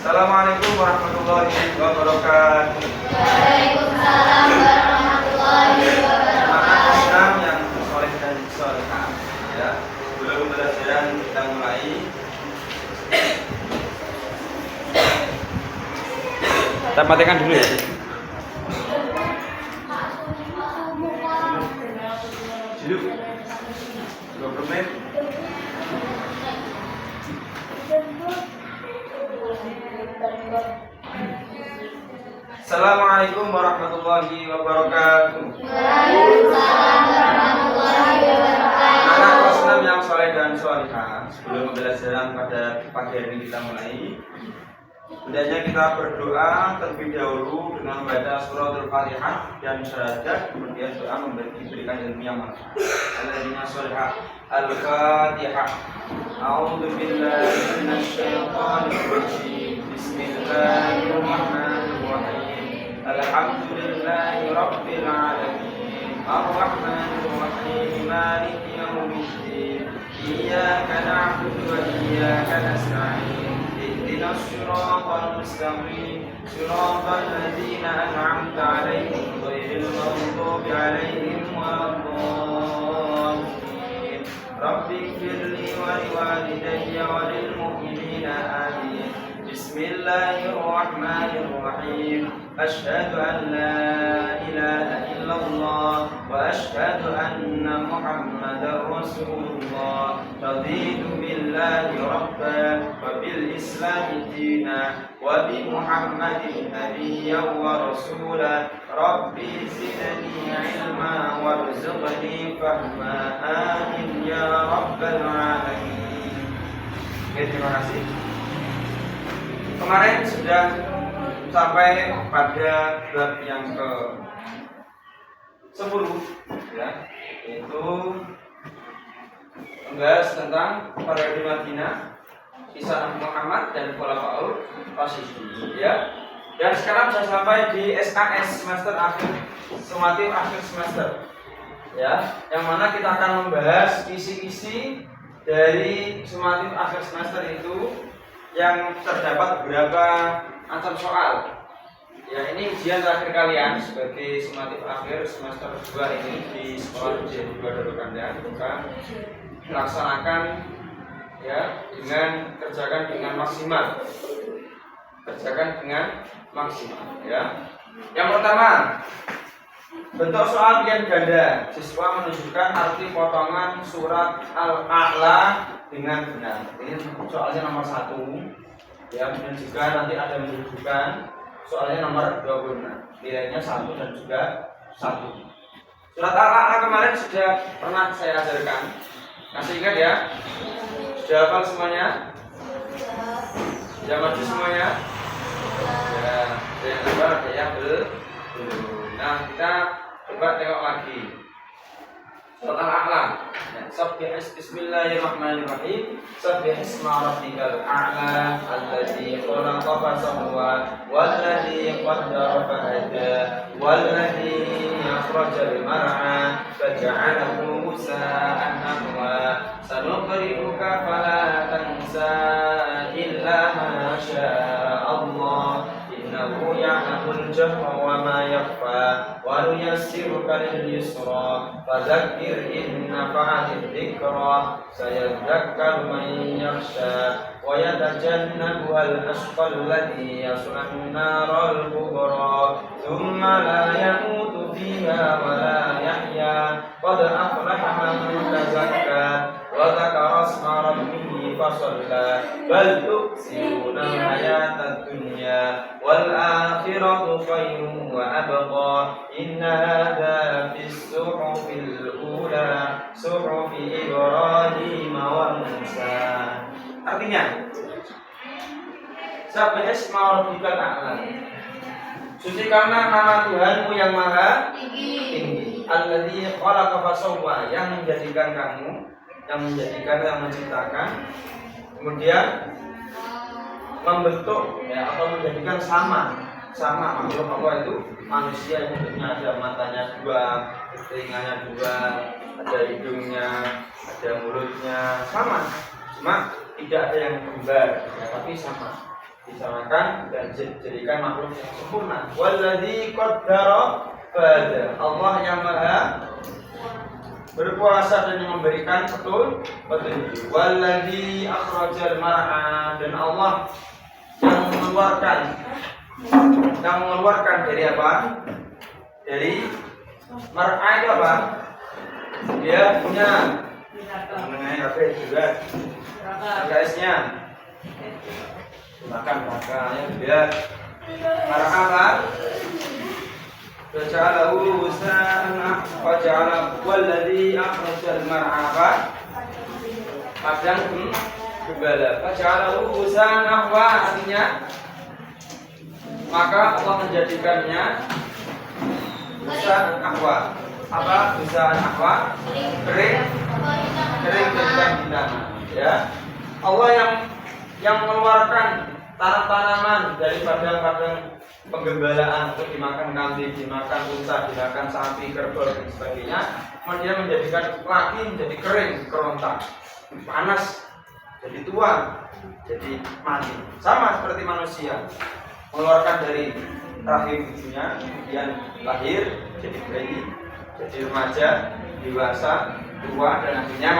Assalamualaikum warahmatullahi wabarakatuh. Waalaikumsalam warahmatullahi wabarakatuh. Anak Islam yang soleh dan solehah, ya. Sebelum pembelajaran kita mulai, kita matikan dulu ya. Dulu 20 menit. Assalamualaikum warahmatullahi wabarakatuh. Waalaikumsalam warahmatullahi wabarakatuh. Anak Islam yang soleh dan solehah, sebelum pembelajaran pada pagi hari ini kita mulai, hendaknya kita berdoa terlebih dahulu dengan membaca surah Al-Fatihah dan syahadat, kemudian doa diberikan ilmu yang manfaat. Alladzina solehah. Al-Fatihah. A'udzu billahi minasyaitonir rajim. Bismillahirrahmanirrahim. Alhamdulillahi rabbil alamin. Ar-Rahmanir Rahim. Maliki yaumiddin. Iyyaka na'budu wa iyyaka nasta'in. Ihdinas siratal mustaqim. Siratal ladzina an'amta 'alaihim ghairil maghdubi 'alaihim waladdallin. Rabbi ighfirli wa liwalidayya wa lil mu'minina amin. Bismillahirrahmanirrahim. Asyhadu an la ilaha illallah wa asyhadu anna Muhammadar Rasulullah. Raditu billahi rabban wa bil islami dina wa bi Muhammadin nabiyyan wa rasula. Rabbi zidni ilma warzuqni fahma. Amin ya rabbal alamin. Oke, terima kasih. Kemarin sudah sampai pada bab yang ke-10, ya, yaitu membahas tentang para di Madinah, kisah Nabi Muhammad dan Khulafaur Rasyidin, ya. Dan sekarang sudah sampai di SKS semester akhir, sumatif akhir semester, ya, yang mana kita akan membahas kisi-kisi dari sumatif akhir semester itu, yang terdapat beberapa macam soal. Ya, ini ujian terakhir kalian sebagai sumatif akhir semester 2 ini di sekolah ujian 2 Darul Kandang. Bukan dilaksanakan, ya, kerjakan dengan maksimal. Kerjakan dengan maksimal, ya. Yang pertama, bentuk soal pilihan ganda. Siswa menunjukkan arti potongan surat Al-A'la dengan benar. Ini soalnya nomor 1, ya, dan juga nanti ada menunjukkan soalnya nomor 26. Nilainya 1 dan juga 1. Surat Al-A'la kemarin sudah pernah saya ajarkan. Masih ingat ya? Sudah hafal semuanya? Sudah maju semuanya? Ya, yang hafal ada yang belum. Nah, kita coba tengok lagi surat Al-A'la. Bismillahirrahmanirrahim. Sabbih isma rabbikal a'la alladzi khalaqa fasawwa walladzi qaddara fahada walladzi akhrajal mar'a faja'alahu ghusaa'an ahwa sanuqri'uka fala tansa illa ma syaa Allah innahu ya'lamul jahra wa ma yakhfa wa nuyassiruka lil yusra fadzakir in nafa'atil dzikra sayadzakkaru man yakhsha wa yatajannabuhal ashqal ladzi yaslan naral kubra thumma la yamutu fiha wa la yahya qad aflaha man tazakka wa dzakara isma rabbih fasalla bal tu'siruna al-hayatad dunya wal akhiratu khairun wa abqa inna hadza fis suhufil ula suhufi Ibrahim wa Musa. Artinya, Sabbih isma rabbikal a'la. Sucikanlah nama Tuhanmu yang maha tinggi. Alladzi khalaqa fasawwa, yang menjadikan kamu, yang menciptakan, kemudian membentuk, ya, atau menjadikan sama makhluk Allah itu manusia yang bentuknya ada matanya 2, telinganya 2, ada hidungnya, ada mulutnya, sama, cuma tidak ada yang kembar, ya, tapi sama. disamakan dan jadikan makhluk yang sempurna. Walladzi qaddara fahada. Allah yang maha berkuasa dan yang memberikan petunjuk. Walladzi akhrajal mar'a, dan Allah yang mengeluarkan dari apa? Dari mar'a itu apa? Dia punya mengenai apa juga guysnya makan makanya biar marhaban Faja'alahu wusana Faja'alahu walladhi akhrajal mar'aba Padang gembala Faja'alahu wusana wa, artinya maka Allah menjadikannya Wusana ahwa. Apa wusana ahwa? Kering jadikan bintang. Ya, Allah yang mengeluarkan tanam-tanaman dari padang-padang penggembalaan untuk dimakan kambing, dimakan unta, dimakan sapi, kerbau dan sebagainya. Kemudian menjadikan lagi menjadi kering, kerontak, panas, jadi tua, jadi mati. Sama seperti manusia, mengeluarkan dari rahim ibunya, kemudian lahir, jadi bayi, jadi remaja, dewasa, tua, dan akhirnya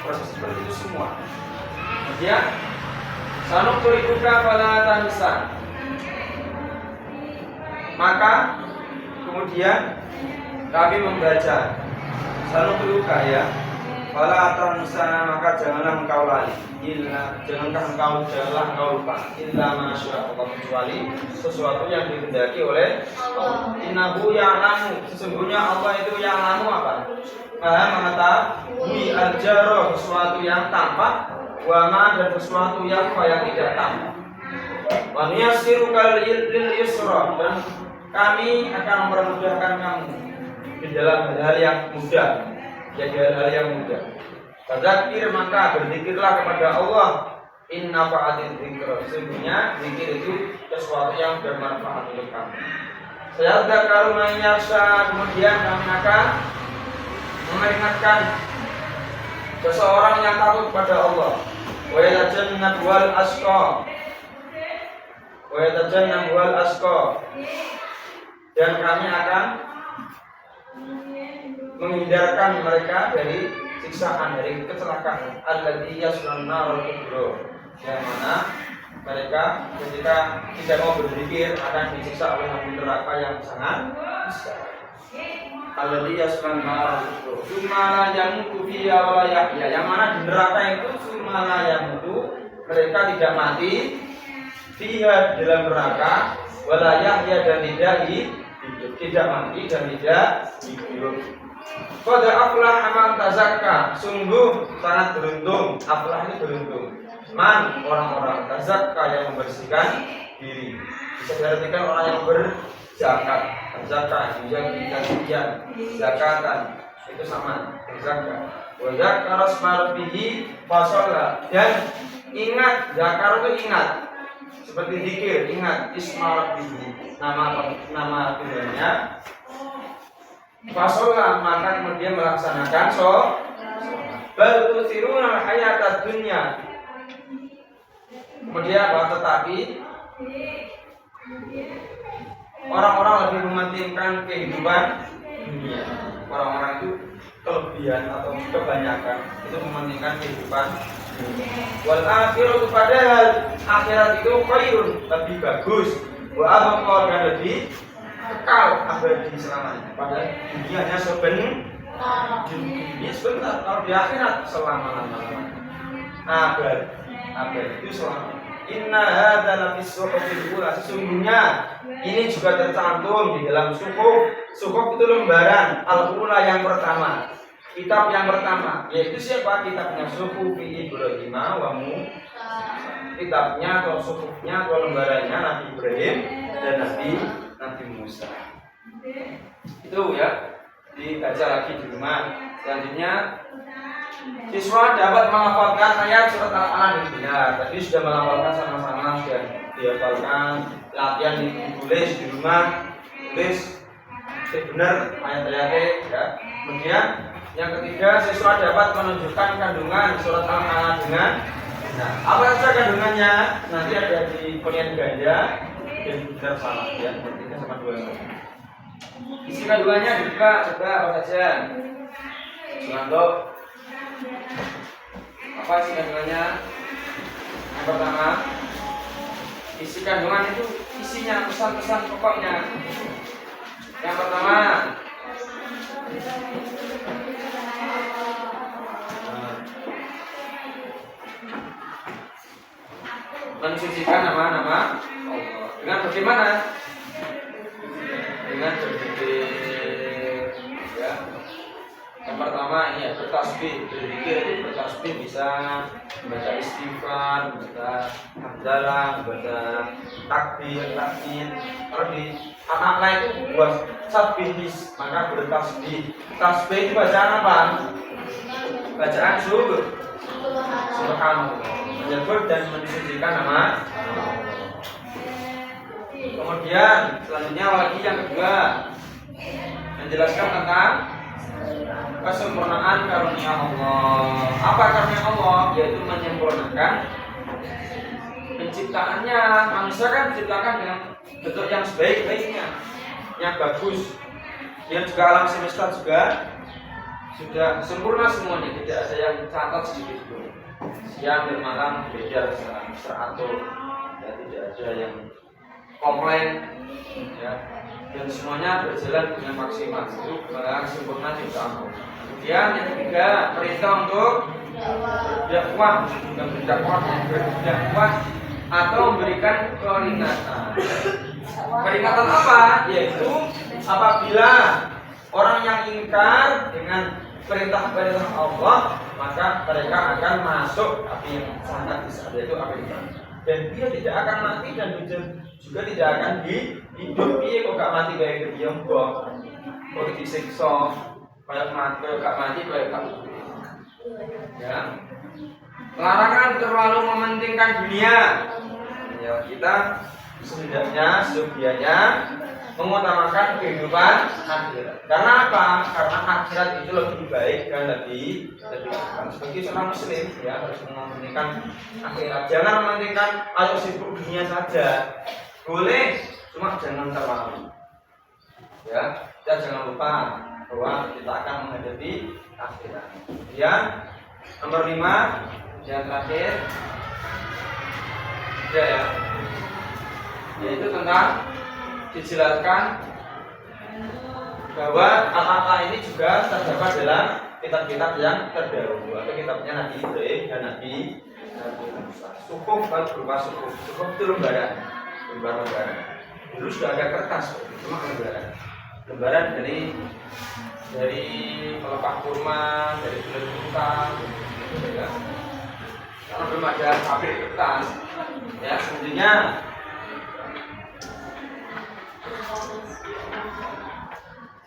proses seperti itu semua. Kemudian sanuqri'uka fala tansa. Maka kemudian kami membaca sanuqri'uka, ya, fala tansa, maka janganlah engkau lali, janganlah engkau lupa, illa masya Allah, kecuali sesuatu yang dikehendaki oleh Allah. Innahu ya'lamu, sesungguhnya Allah itu ya'lamu apa? Maha mengetahui al-jaro, sesuatu yang tampak, wama, dan sesuatu yang tidak tampak. Wa nuyassiruka lil yusra, dan kami akan mempermudahkan kamu di dalam hal yang mudah, jadi hal yang mudah. Fadzakir, maka berzikirlah kepada Allah. Inna fa'atil dzikra, sesungguhnya zikir itu sesuatu yang bermanfaat untuk kamu. Sayadzakaru man yakhsha, kemudian kami akan memperingatkan seseorang yang takut kepada Allah. Wa yatajannabul asqa, dan kami akan menghindarkan mereka dari siksaan, dari kecelakaan. Alladzi yaslun narul kubra, yang mana mereka ketika tidak mau berzikir akan disiksa oleh api neraka yang sangat besar. Alladzi yaslun narul kubra tsumma la yamutu fiha wa la yahya, yang mana di neraka itu tsumma la yamutu, mereka tidak mati, fiha, dalam neraka, wa la yahya, dan tidak hidup, tidak mati dan tidak hidup. Qad aflaha man tazakka, sungguh sangat beruntung, aflah ini beruntung, man, orang-orang, tazakka, yang membersihkan diri. Bisa diartikan orang yang berzakat. Zakat juga dikasihkan, zakatan itu sama, zakat. Wa zakara asma rabbih fasalla, dan ingat, zakar itu ingat, seperti zikir, ingat isma rabbih, nama Tuhannya. Fasalla, maka kemudian melaksanakan sholat. Bal tusiruna hayatad dunya, kemudian apa? Tetapi orang-orang lebih mementingkan kehidupan dunia. Orang-orang itu kelebihan atau kebanyakan itu mementingkan kehidupan dunia. Wal akhiratu, padahal akhirat itu khairun, lebih bagus, wa abqa, dan lebih kekal, abadi selamanya. Padahal dunianya sebentar, kalau di akhirat selama-lamanya. Abadi itu selama. Inna hadza lafis suhufil ula, sesungguhnya ini juga tercantum di dalam suhuf. Suhuf itu lembaran al-ula, yang pertama, kitab yang pertama, yaitu siapa? Kitabnya suhuf Ibrahim wa Musa, kitabnya atau suhufnya atau lembarannya Nabi Ibrahim dan Nabi Musa. Itu ya, dibaca lagi di rumah. Selanjutnya, siswa dapat menghafalkan ayat surat Al-An'am dengan benar. Tadi sudah menghafalkan sama-sama, sudah dihafalkan. Latihan ditulis di rumah, tulis benar ayat-ayatnya, ya. Kemudian yang ketiga, siswa dapat menunjukkan kandungan surat Al-An'am dengan Nah, apa saja kandungannya? Nanti ada di penilaian ganda dan benar salah ya, berarti sama dua. Isi kandungannya dibuka, coba apa saja? Untuk apa isi kandungannya? Yang pertama, isi kandungan itu isinya pesan-pesan pokoknya. Yang pertama, mensucikan nama-nama Allah. Dengan bagaimana? Dengan berzikir. Ya. Yang pertama ini ya bertasbih. Berzikir itu bertasbih bisa membaca istighfar, membaca hamdalah, membaca takbir, tahmid. Kalau di anak-anak itu buat tasbih, maka bertasbih. Tasbih itu bacaan apa? Bacaan subhanallah, menyebut dan mensucikan nama Allah. Kemudian selanjutnya lagi yang kedua, menjelaskan tentang kesempurnaan karunia Allah. Apa karunia Allah? Yaitu menyempurnakan penciptaannya. Manusia kan diciptakan dengan bentuk yang sebaik-baiknya, yang bagus. Dia juga alam semesta juga sudah sempurna semuanya, tidak ada yang catat sedikit pun. Siang dan malam beda secara teratur, ya, tidak ada yang komplain, ya, dan semuanya berjalan dengan maksimal. Itu adalah sempurna ciptaan Allah. Kemudian yang ketiga, perintah untuk berdakwah, berdakwah atau memberikan peringatan. Peringatan apa? Yaitu apabila orang yang ingkar dengan perintah-perintah Allah, maka mereka akan masuk api yang sangat besar, yaitu api neraka. Dan dia tidak akan mati dan juga tidak akan dihidup. Dia kok gak mati kayak kebiambang, kok disiksa, kayak mati, kayak gak mati, kayak gak mati. Ya. Larangan terlalu mementingkan dunia. Ya, kita setidaknya seyogianya mengutamakan kehidupan akhirat. Karena apa? Karena akhirat itu lebih baik dan lebih sebagai seorang muslim ya harus mementingkan akhirat. Jangan mementingkan ayo sibuk dunia saja. Boleh, cuma jangan terlalu. Ya, kita jangan lupa bahwa kita akan menghadapi akhirat. Kemudian nomor 5 yang terakhir ya, yaitu tentang dijelaskan bahwa al-Aqlah ini juga terdapat dalam kitab-kitab yang terdahulu atau kitabnya Nabi Ibrahim dan Nabi Musa. Sukup berupa sukup itu lembaran. Dulu sudah ada kertas, cuma lembaran dari pelepah kurma, dari bulan kentang, ya. Karena belum ada pabrik kertas, ya sebenarnya.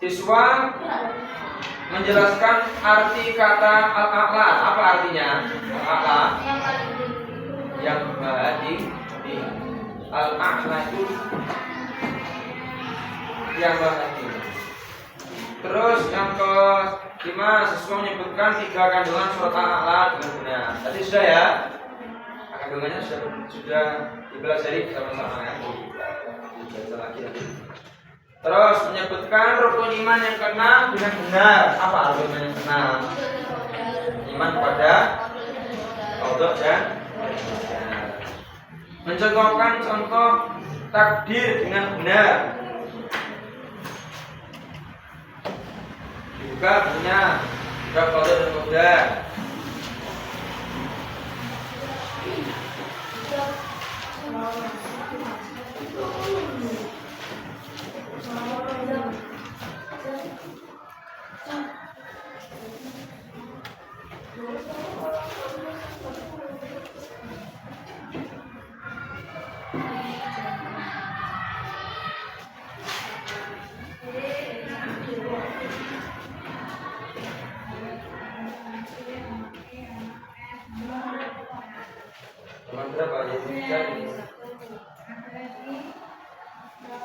Siswa menjelaskan arti kata al-A'la. Apa artinya? Al-A'la yang bahagia. Al-A'la itu yang bahagia. Terus yang ke-5, siswa menyebutkan 3 kandungan surat al-A'la dengan benar. Tadi sudah ya. Kandungannya sudah dipelajari bersama-sama ya. Dibaca lagi. Terus menyebutkan rukun iman yang ke-6 dengan benar. Apa rukun iman yang ke-6? Iman kepada Allah dan mencontohkan contoh takdir dengan benar. Juga punya qada dan qadar.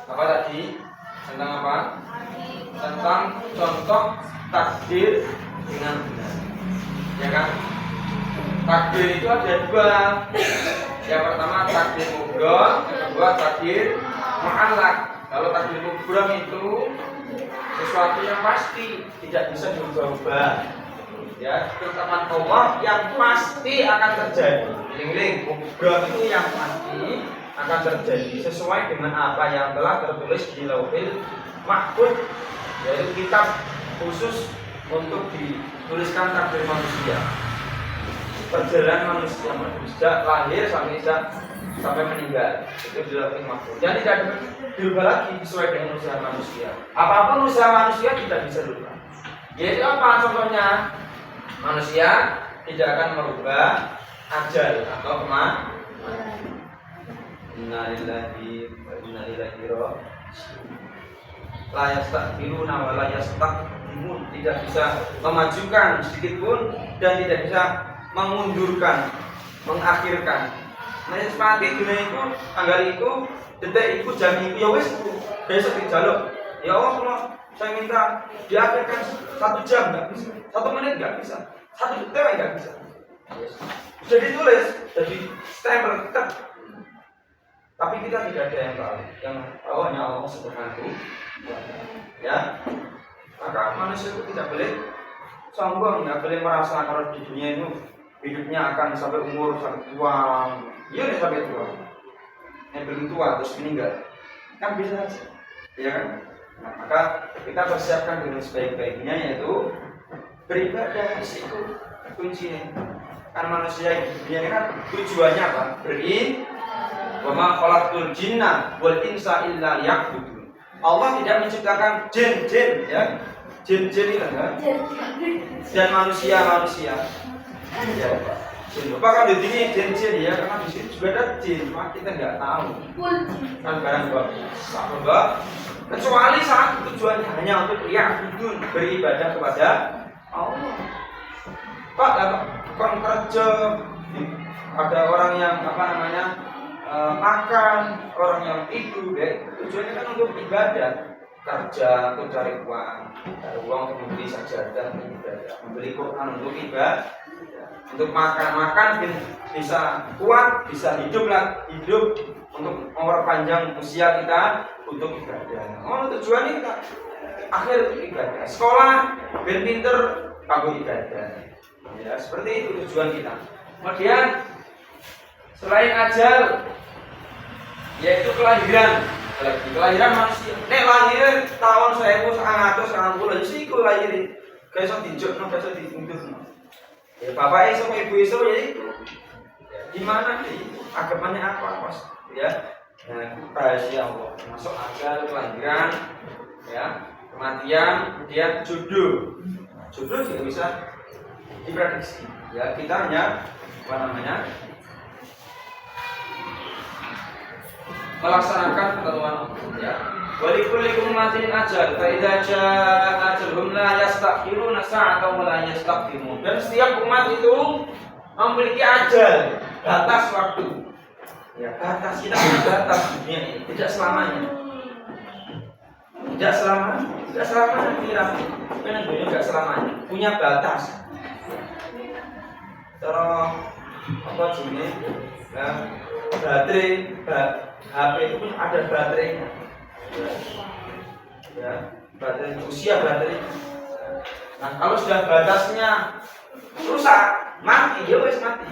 Apa tadi? Tentang apa? Tentang contoh takdir dengan benar. Ya kan? takdir itu ada dua. Yang pertama takdir mubrom, yang kedua takdir mu'allaq. Kalau takdir mubrom itu sesuatu yang pasti, tidak bisa diubah-ubah. Ya, ketetapan Allah yang pasti akan terjadi. Ling-ling, mubrom itu yang pasti akan terjadi sesuai dengan apa yang telah tertulis di Lauhil Mahfuz, yaitu kitab khusus untuk dituliskan takdir manusia, perjalanan manusia sejak lahir sampai meninggal, itu di Lauhil Mahfuz. Dan tidak dirubah lagi sesuai dengan usaha manusia. Apapun usaha manusia tidak bisa dirubah. Yaitu apa contohnya? Manusia tidak akan merubah ajal atau kematian. Innalillahi wa inna ilaihi raji'un. La yastaqbiluna wa la yastaqdimun, tidak bisa memajukan sedikit pun dan tidak bisa mengundurkan, mengakhirkan. Nah, seperti dunia itu, tanggal itu, detik itu, jam itu, ya wis besok dijaluk. Ya Allah, saya minta diakhirkan 1 jam, nggak bisa. 1 menit nggak bisa. 1 detik nggak bisa. Jadi tulis, jadi stempel tetap. Tapi kita tidak ada yang tahu hanya Allah Subhanahu wa Ta'ala. Ya, maka manusia itu tidak boleh sombong, nggak boleh merasa kalau di dunia itu hidupnya akan sampai umur sampai tua. Iya, sampai tua. Yang belum tua terus meninggal, kan bisa aja, ya kan? Nah, maka kita persiapkan dengan sebaik-baiknya, yaitu beribadah. Itu kuncinya. Karena manusia di dunia ini kan tujuannya apa? Wa ma khalaqtul jinna wal insa illa liya'budun. Allah tidak menciptakan jin-jin, ya. Jin-jin itu kan. Dan manusia-manusia. Ya. Jin. Apakah di sini jin-jin ya? Karena di sini juga ada jin, cuma kita nggak tahu. Kan barang enggak. Kecuali saat tujuannya hanya untuk liya'budun, beribadah kepada Allah. Pak, kon kerja, ada orang yang makan, orang yang tidur, tujuannya kan untuk ibadah, kerja untuk cari uang untuk membeli sajadah untuk ibadah, membeli Quran untuk ibadah, untuk makan bisa kuat, bisa hidup untuk memperpanjang usia kita untuk ibadah. Tujuannya kita akhir ibadah, sekolah, ben pinter, kanggo ibadah. Ya, seperti itu tujuan kita. Kemudian selain ajal, yaitu kelahiran manusia. Nek lahir tahun 1990 siku lahir. Gak iso dijokno, gak iso diundurno. Ya bapak iso, ibu iso, ya itu. Gimana nih? Agamanya apa, Mas? Ya. Nah, itu rahasia Allah. Masuk ajal, kelahiran, ya, kematian, kemudian jodoh. Jodoh juga bisa diprediksi. Ya, kita hanya melaksanakan ketentuan Allah, ya. Walikulli ummatin ajal, fa idza jaa ajaluhum la yastakhiruna sa'atan wa la yastaqdimun. Dan setiap umat itu memiliki ajal, batas waktu. Ya, batas, kita punya batas dunia ini, tidak selamanya. Tidak selamanya kira. Karena dunia tidak selamanya, punya batas. Cara apa jenis? Ya, baterai HP itu pun ada baterainya. Ya, baterai, usia baterai. Nah, kalau sudah batasnya rusak, mati, ya wes mati.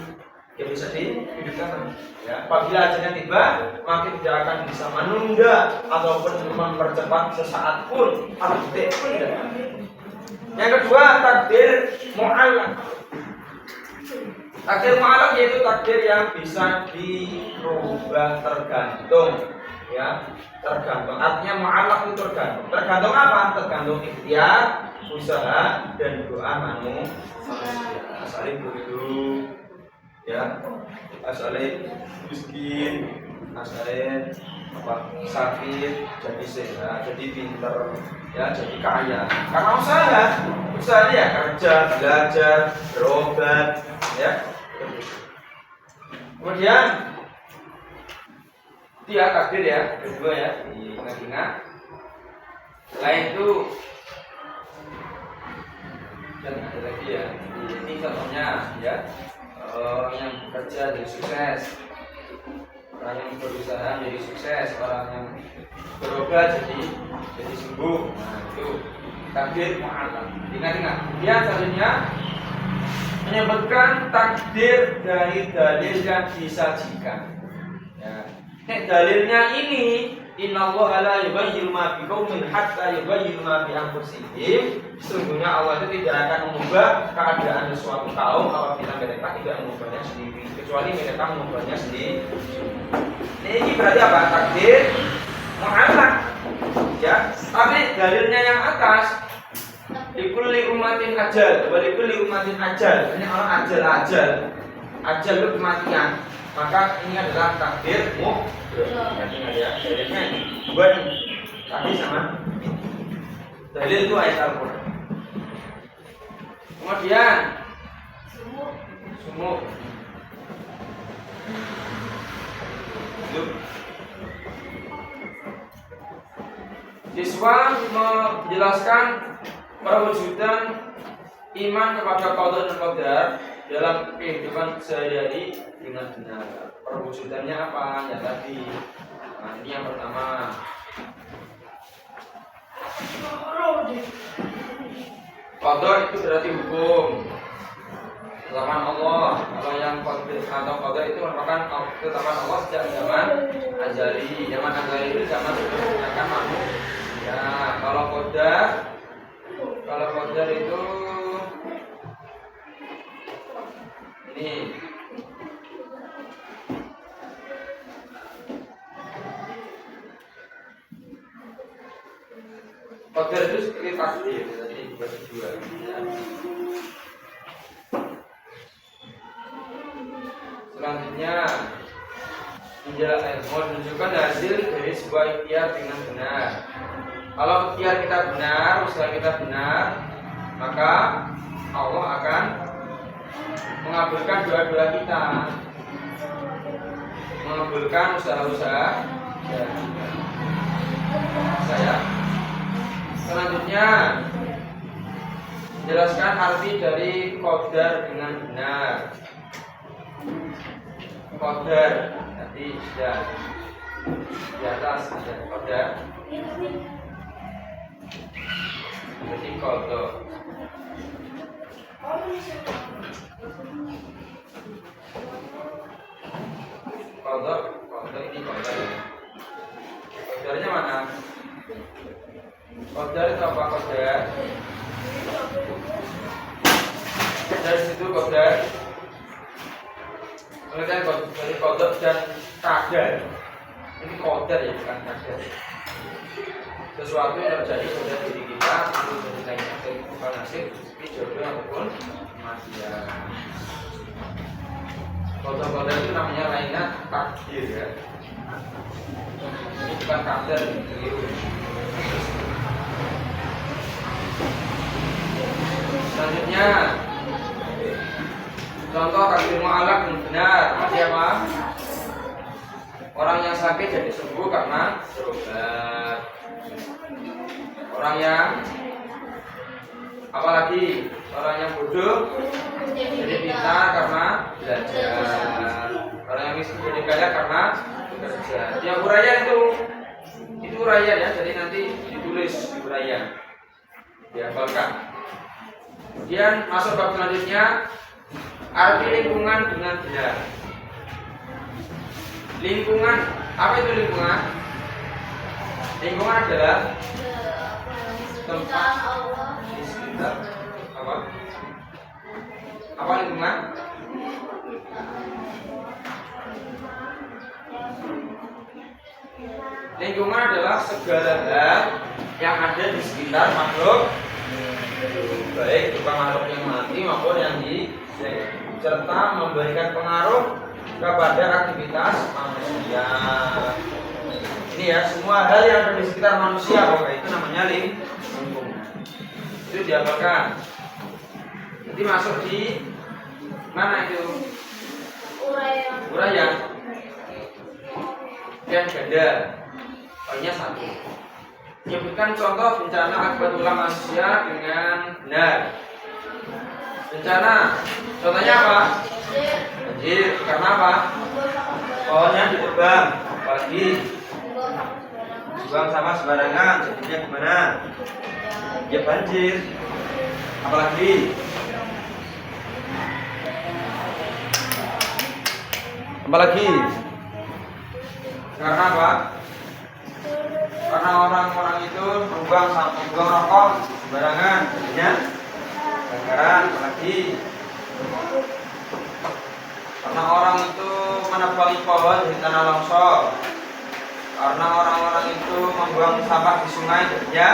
Ya bisa dihidupkan. Ya, apabila ajalnya tiba, maka tidak akan bisa menunda ataupun mempercepat sesaat pun, atau detik pun tidak. Yang kedua, takdir mu'allaq. Takdir mu'allaq yaitu takdir yang bisa dirubah, tergantung, ya, tergantung. Artinya mu'allaq itu tergantung. Tergantung apa? Tergantung ikhtiar, usaha, dan doa manusia. Asalin bodoh, ya, asalin miskin, asalin sakit, jadi sehat, jadi pinter, ya, jadi kaya. Karena usaha ya, kerja, belajar, berobat, ya. Kemudian dia takdir ya, kedua ya, diingat-ingat. Selain itu, dan ada lagi ya, ini contohnya ya, orang yang bekerja jadi sukses, orang yang berusaha jadi sukses, orang yang berobat jadi sembuh. Nah itu takdir mu'allaq. Ingat-ingat. Kemudian selanjutnya menyebutkan takdir dari dalil yang disajikan. Ya. Dalilnya ini innallaha la yughayyiru ma biqaumin hatta yughayyiru ma bi anfusihim. Sesungguhnya Allah itu tidak akan mengubah keadaan suatu kaum apabila mereka tidak mengubahnya sendiri, kecuali mereka mengubahnya sendiri. Ini berarti apa? Takdir mu'allaq. Ya, tapi dalilnya yang atas likulli umatin ajal, wa likulli umatin ajal. Ini orang ajal itu kematian. Maka ini adalah takdir mu'allaq. Ya, dalilnya ini. Buat tadi sama dalil itu ayat Al-Qur'an. Kemudian sumuk. Siswa menjelaskan perwujudan iman kepada qada dan qadar dalam kehidupan sehari-hari dengan benar. Perwujudannya apa? Ya tadi. Nah, ini yang pertama. Qada itu berarti hukum. Zaman Allah. Kalau yang qadar atau qada itu merupakan ketetapan Allah sejak zaman azali. Zaman azali itu zaman sebelum menciptakan manusia. Ya, kalau qadar itu ini. Qadar itu seperti takdir, jadi dibagi dua. Ya. Selanjutnya menunjukkan hasil dari sebuah ikhtiar dengan benar. Kalau ikhtiar kita benar, usaha kita benar, maka Allah akan mengabulkan doa-doa kita, mengabulkan usaha-usaha saya. Selanjutnya menjelaskan arti dari qadar dengan benar. Qadar nanti sudah di atas ada qadar. Jadi qada. Qada ini qada. Qadarnya mana? Qadar itu apa qadar? Dari situ qadar. Kemudian dari qadar dan qadar. Ini qadar ya, bukan qadar. Sesuatu yang terjadi pada diri kita itu menjadi nasib, bukan nasib, tapi jodoh ataupun kematian. Qadar itu namanya lainnya takdir ya. Ini bukan qadar, keliru. Selanjutnya contoh takdir mu'allaq yang benar. Artinya apa? Orang yang sakit jadi sembuh karena berobat. Orang yang apalagi orang yang bodoh jadi pintar karena belajar. Orang yang miskin jadi kaya karena bekerja. Yang uraian itu uraian ya. Jadi nanti ditulis di uraian, dihafalkan. Kemudian masuk bab selanjutnya, arti lingkungan dengan benar. Lingkungan, apa itu lingkungan? Lingkungan adalah tempat di sekitar apa? Apa lingkungan? Lingkungan adalah segala hal yang ada di sekitar makhluk, baik berupa makhluk yang mati maupun yang hidup, serta memberikan pengaruh kepada aktivitas manusia. Ini ya, semua hal yang ada di sekitar manusia, maka itu namanya lingkungan. Itu dihafalkan. Nanti masuk di mana itu? Uraian. Dan ganda. Poinnya satu. Menyebutkan contoh bencana akibat ulah manusia dengan benar. Bencana, contohnya apa? karena apa? Pohonnya ditebang. Apalagi buang sampah sembarangan, jadinya gimana? Ya banjir. Apalagi karena apa? Karena orang-orang itu membuang rokok sembarangan, jadinya kebakaran. Apalagi karena orang itu menebangi pohon di tanah longsor. Karena orang-orang itu membuang sampah di sungai, jadinya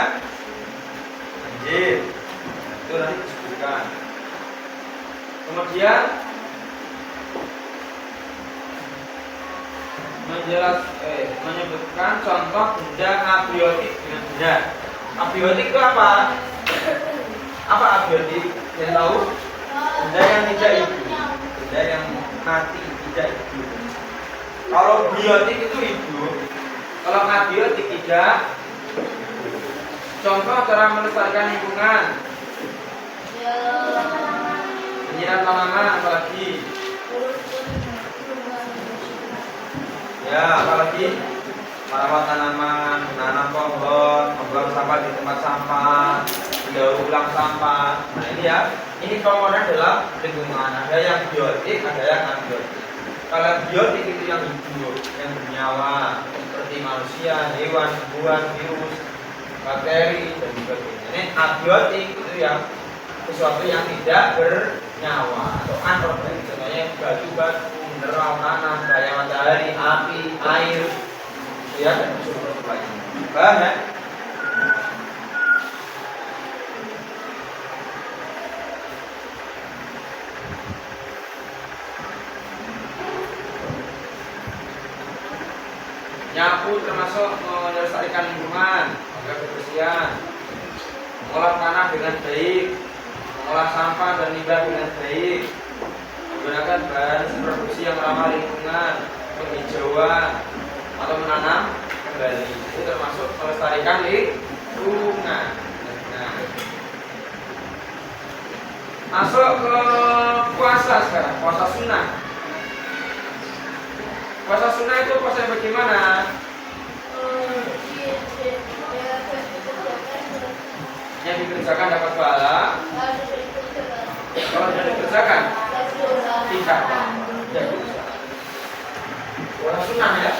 banjir. Itu nanti disebutkan. Kemudian menyebutkan contoh benda abiotik dengan benda. Abiotik itu apa? Apa abiotik? Yang tahu? Benda yang tidak hidup, benda yang mati, tidak hidup. Kalau biotik itu hidup, kalau abiotik tidak. Contoh cara melestarikan lingkungan. Penyiram tanaman, apalagi? Ya, apalagi? Merawat tanaman, menanam pohon, membuang sampah di tempat sampah, mendaur ulang sampah. Nah ini ya, ini komponen dalam lingkungan. Ada yang biotik, ada yang abiotik. Kalau biotik itu yang hidup, yang bernyawa, seperti manusia, hewan, tumbuhan, virus, bakteri, dan sebagainya. Ini abiotik itu yang sesuatu yang tidak bernyawa atau anorganik. Contohnya batu-batu, mineral tanah, cahaya matahari, api, air, ya, dan sumber lainnya. Paham ya? Nyapu termasuk melestarikan lingkungan, menjaga kebersihan, mengolah tanah dengan baik, mengolah sampah dan limbah dengan baik, menggunakan bahan produksi yang ramah lingkungan, penghijauan, atau menanam kembali. Itu termasuk melestarikan lingkungan. Nah, masuk ke puasa sekarang, puasa sunnah. Puasa sunnah itu puasa yang bagaimana? Yang dikerjakan dapat pahala. Kalau tidak dikerjakan tidak bisa. Puasa sunnah ya.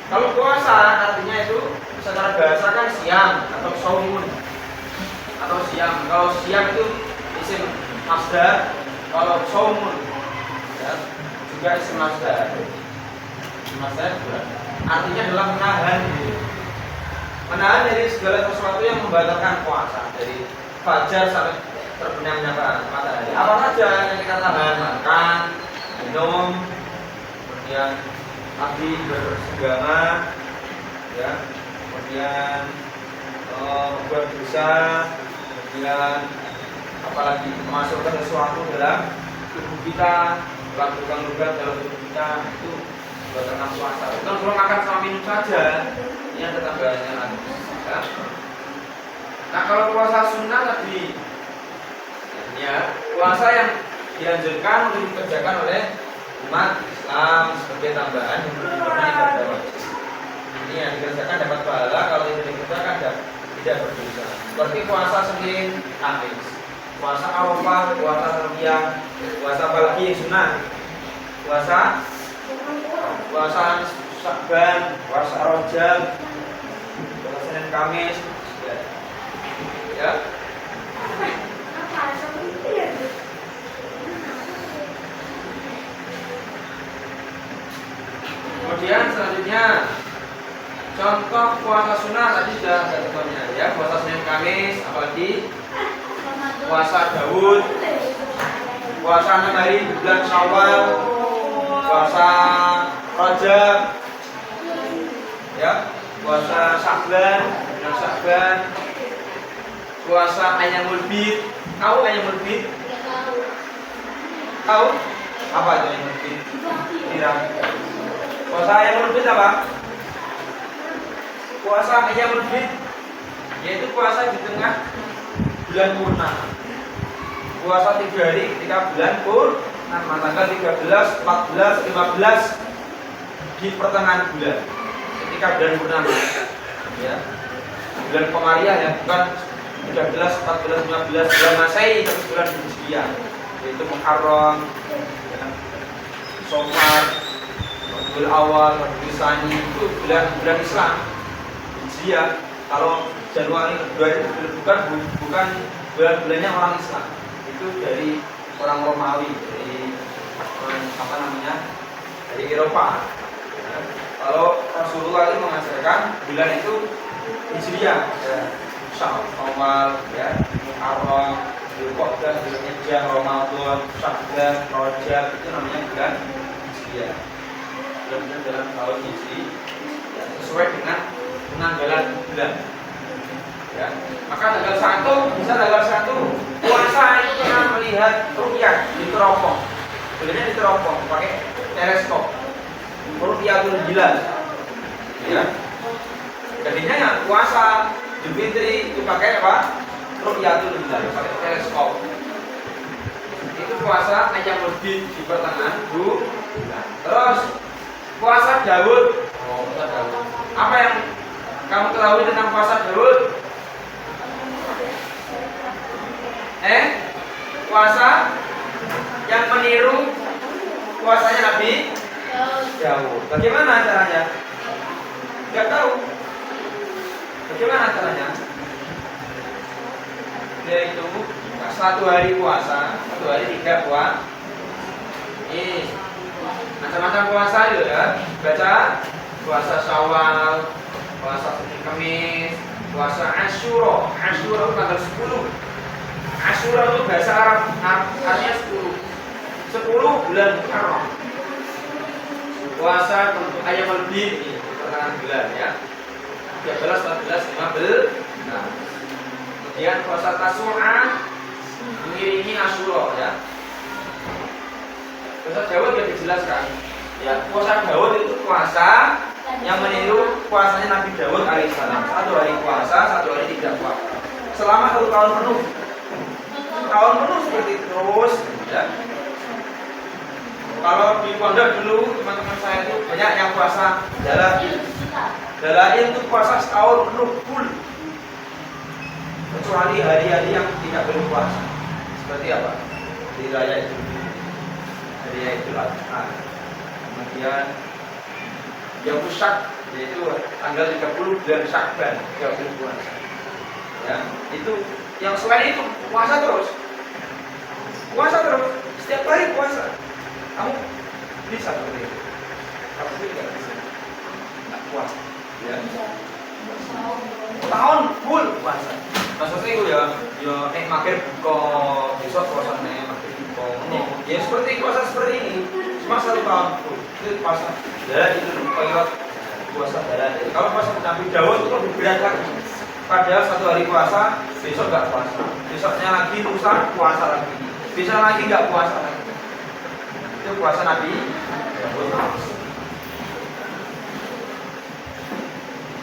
Kalau puasa artinya itu secara bahasa kan siam atau saumun atau siam. Kalau siam itu isim masdar, kalau saumun ya, juga isim masdar. Artinya adalah menahan dari segala sesuatu yang membatalkan puasa, dari fajar sampai terbenamnya matahari. Apa saja yang kita tahan? Makan, minum, kemudian habis bersegama, ya, kemudian membuat dosa, kemudian apalagi memasukkan sesuatu dalam tubuh kita, melakukan luka dalam tubuh kita, itu bukan puasa. Bukan cuma makan sama minum saja, ini ada tambahannya lagi. Ya. Nah kalau puasa sunnah tadi, ya puasa yang dianjurkan untuk dikerjakan oleh umat Islam sebagai tambahan yang beribadah ibadah wajib. Ini yang dikerjakan dapat pahala, kalau tidak dikerjakan tidak berdosa. Seperti puasa Senin, Kamis, puasa Arafah, puasa Tarwiyah, puasa apalagi yang sunnah, puasa Sya'ban, puasa Rajab, puasa Senin Kamis, ya. Kemudian selanjutnya contoh puasa sunnah tadi sudah ada contohnya ya, puasa Senin Kamis, apalagi puasa Daud, puasa 6 hari bulan Syawal, puasa Rajab, ya, puasa Sya'ban, bulan Sya'ban, puasa Ayyamul Bid. Tahu Ayyamul Bid? Tahu? Apa itu Ayyamul Bid? Tidak. Puasa Ayyamul Bid apa? Puasa Ayyamul Bid yaitu puasa di tengah bulan purnama. Puasa 3 hari ketika bulan Nah, tanggal 13, 14, 15 di pertengahan bulan ketika bulan purnama ya, bulan Komariah ya, bukan 13, 14, 15 bulan Masehi tapi bulan Hijriah, yaitu Muharram ya, Safar, Rabiul Awal, Rabiul Tsani, itu bulan Islam Hijriah. Kalau Januari, Februari itu bukan bulan-bulannya orang Islam, itu dari orang Romawi, dari dari Eropa. Ya. Kalau Rasulullah itu mengajarkan bulan itu Hijriah, ya. Syawal, ya, Muharram, Dzulqa'dah, Dzulhijjah, Ramadan, Sya'ban, Rajab, itu namanya bulan Hijriah. Bulan-bulan dalam tahun Hijri, ya, sesuai dengan penanggalan bulan. Ya. Maka tanggal 1 bisa tanggal 1 puasa itu pernah melihat ruqyah di teropong. Bulannya di teropong pakai teleskop. Ruqyatul hilal. Ya. Jadinya ya puasa Idul Fitri itu pakai apa? Ruqyatul hilal, pakai teleskop. Itu puasa ayam lebih di pertengahan bulan. Terus puasa Daud. Oh, puasa Daud. Apa yang kamu ketahui tentang puasa Daud? Puasa yang meniru puasanya Nabi Daud. Bagaimana caranya? Tidak tahu. Bagaimana caranya? Yaitu satu hari puasa, satu hari 3 puasa. Ini macam-macam puasa ya. Baca puasa Syawal, puasa Senin Kamis, puasa Asyura. Asyura tanggal 10. Asyura itu bahasa Arab artinya 10 bulan Muharram. Puasa untuk ayam lebih di pertengahan bulan ya. 13, 14, 15. Nah, kemudian puasa Tasu'a mengiringi Asyura ya. Puasa Daud yang dijelaskan. Ya, puasa Daud itu puasa yang meniru puasanya Nabi Daud alaihissalam. Satu hari puasa, satu hari tidak puasa. Selama 1 tahun penuh. Tahun penuh seperti terus ya. Kalau di pondok dulu teman-teman saya itu banyak yang puasa Dalail itu puasa setahun penuh full, kecuali hari-hari yang tidak boleh puasa seperti apa? Hari raya itu, hari raya Idul Adha, kemudian Yaumul Syak, yaitu tanggal 30 bulan Sya'ban, 30 puasa ya. Itu yang selain itu puasa terus, setiap hari puasa. Kamu bisa seperti itu? Kamu tidak bisa, nggak puasa, ya. Tahun full puasa. Maksudnya itu ya maghrib buka, besok puasa maghrib buka. Ya seperti puasa seperti ini, cuma 1 tahun full itu puasa. Ya itu koyot puasa darah. Kalau puasa Nabi Daud itu lebih berat lagi. Padahal 1 hari puasa, besok nggak puasa, besoknya lagi lusa puasa lagi, besok lagi nggak puasa lagi. Itu puasa Nabi Daud.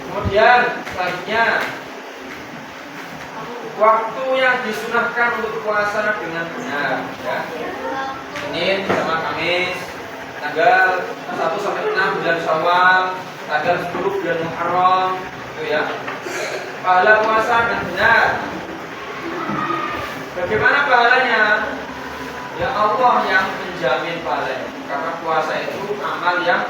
Kemudian selanjutnya waktu yang disunahkan untuk puasa dengan benar ya. Senin sama Kamis, tanggal 1 sampai 6 bulan Syawal, tanggal 10 bulan Muharram, itu ya. Pahala puasa dengan benar. Bagaimana pahalanya? Ya Allah yang menjamin pahalanya. Karena puasa itu amal yang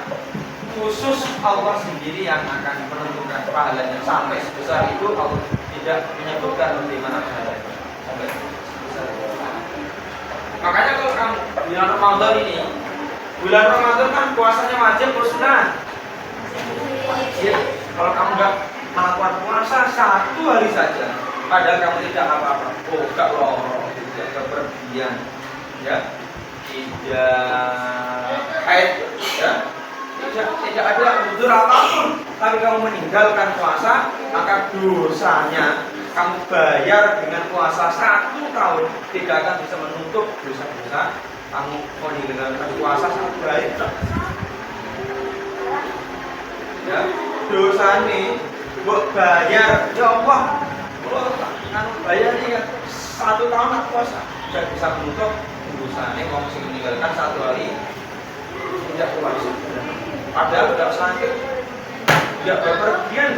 khusus Allah sendiri yang akan menentukan pahalanya. Sampai sebesar itu Allah tidak menyebutkan bagaimana pahalanya. Sampai sebesar itu. Makanya kalau kamu bulan Ramadan ini, bulan Ramadan kan puasanya wajib bersunah. Wajib. Kalau kamu nggak melakukan puasa 1 hari saja, padahal kamu tidak apa-apa, gak loro, tidak kepergian, ya, tidak haid, ya, tidak ada udzur apapun, tapi kamu meninggalkan puasa, maka dosanya kamu bayar dengan puasa 1 tahun, tidak akan bisa menutup dosa-dosa kamu meninggalkan puasa 1 hari. Ya, dosa ini buat bayar, ya Allah, kalau bayar ini kan 1 tahun puasa, sudah bisa menutup dosanya wong sing meninggalkan satu hari tidak puasa. Padahal tidak sakit, tidak bepergian.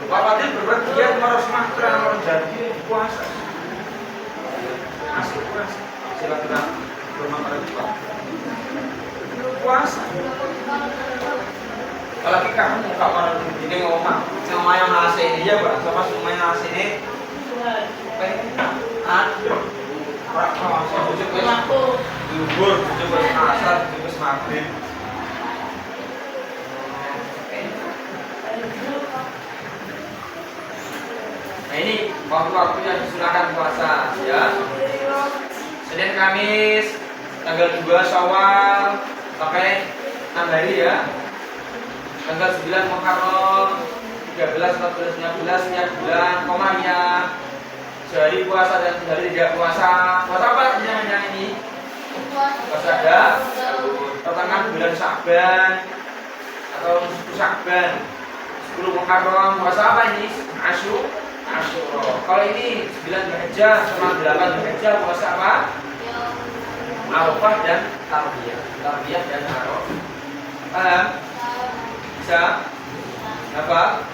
Khawatir bepergian harus makan harus jadi puasa. Masih puasa. Silakan bermanfaat puasa. Apalagi kamu kapan ini ngomong sama yang nasi ini ya, Pak. Sama yang nasi ini. Aduh. Bujuk wis libur, bujuk wis asar, bujuk wis maghrib. Nah ini waktu-waktu yang disunahkan puasa ya. Senin Kamis tanggal 2 Syawal sampai 6 hari ya. Tanggal 9 Muharram 13, 14, 15 setiap bulan Komariah. Sehari puasa dan sehari tidak puasa. Puasa apa namanya ini? Puasa ada pertengahan bulan Sya'ban atau 10 Sya'ban, 10 Muharram. Puasa apa ini? Asyura. Kalau ini 9 Dzulhijjah sama 8 Dzulhijjah puasa apa? Arafah dan Tarbiyah dan Arafah. Paham? Bisa? Apa?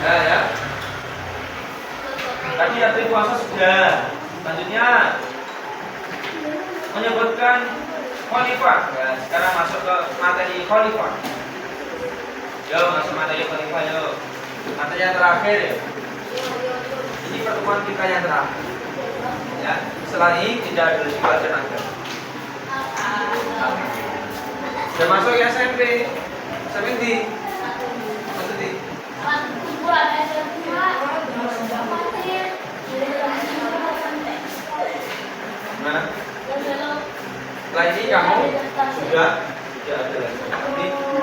Ya. Tadi hari puasa sudah. Selanjutnya menyebutkan khalifah. Ya, sekarang masuk ke materi khalifah. Yo, masuk materi khalifah yo. Materi yang terakhir ya. Ini pertemuan kita yang terakhir. Ya, setelah ini tidak ada lagi pelajaran lagi. Sudah masuk ya SMP. SMP di Nah, setelah ini kamu sudah tidak ada lagi.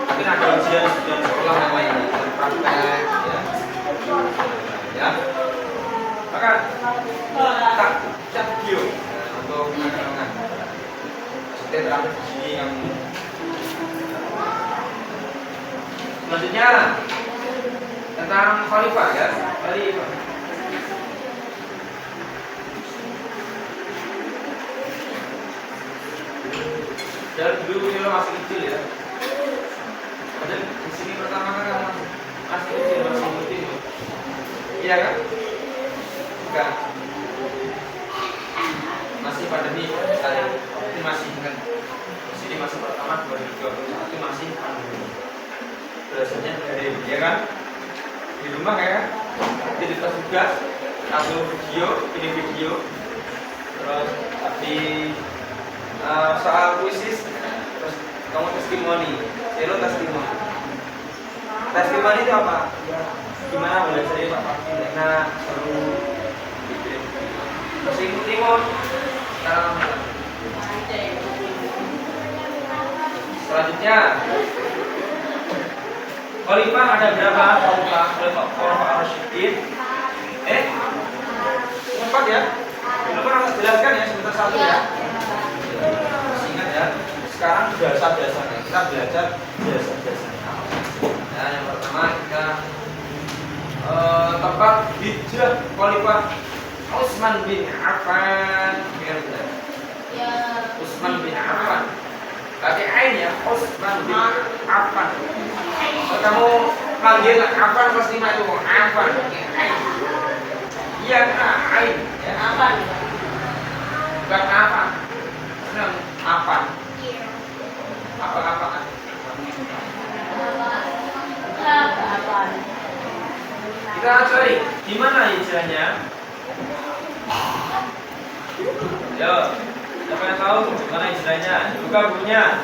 Tapi ada ujian sekolah namanya praktek ya. Maka tak cat bio untuk penanganan. Seperti terakhir di sini yang selanjutnya tentang khalifah ya, khalifah. Dan dulu kalau masih kecil ya. Ada di sini pertama kan masih kecil. Iya kan? Bukan. Masih pandemi saya. Ini masih kan. Di sini masih pertama 2021 masih pandemi. Biasanya dari ya kan? Di rumah kayak di tugas tugas atau ini video terus di soal kuisis terus kamu testimoni itu apa? Gimana belajar dari Pak Fakih enak seru terus timun selanjutnya khalifah ada berapa? Khalifah Ar-Rasyidin 4 ya. Dulu kan harus jelaskan ya sebentar satu ya. Ingat ya. Sekarang biasa-biasanya kita belajar biasa-biasanya. Nah, yang pertama kita tempat hijrah Khalifah Utsman bin Affan. Ya. Utsman bin Affan. Pakai ain ya, Utsman bin Affan. Kalau kamu panggil Affan pasti maju Affan. Iya, ain. Ya, Affan. Bukan Affan. Senang Affan. Apa-apaan? Kita cari di mana hijrahnya? Yo, siapa yang tahu di mana hijrahnya? Buka bukunya.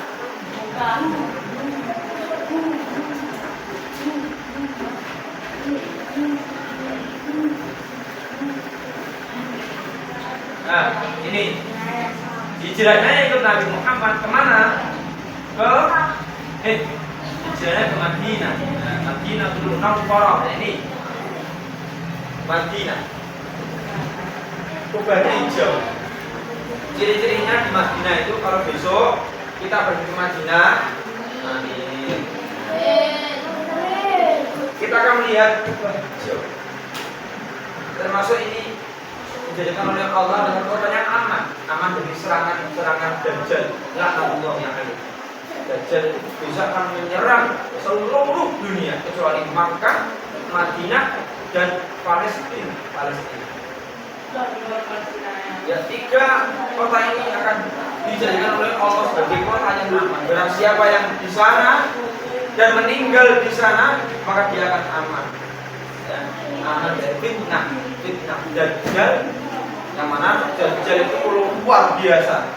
Nah, ini hijrahnya ikut Nabi Muhammad kemana? Hijrahnya ke Madinah. Nah, Madinah dulu Nawfarah. Nah, ini Madinah. Kubahnya hijau. Ciri-cirinya di Madinah itu kalau besok kita pergi ke Madinah, kita akan melihat kubah hijau. Termasuk ini dijadikan oleh Allah dengan kota yang aman dari serangan Dajjal. Laknatullah yang ada. Dajjal bisa akan menyerang seluruh dunia kecuali Makkah, Madinah, dan Palestina. Ya, 3 kota ini akan dijadikan oleh Allah sebagai kota yang aman. Barang siapa yang di sana dan meninggal di sana, maka dia akan aman. Ya, aman dari fitnah Dajjal, yang mana Dajjal itu luar biasa,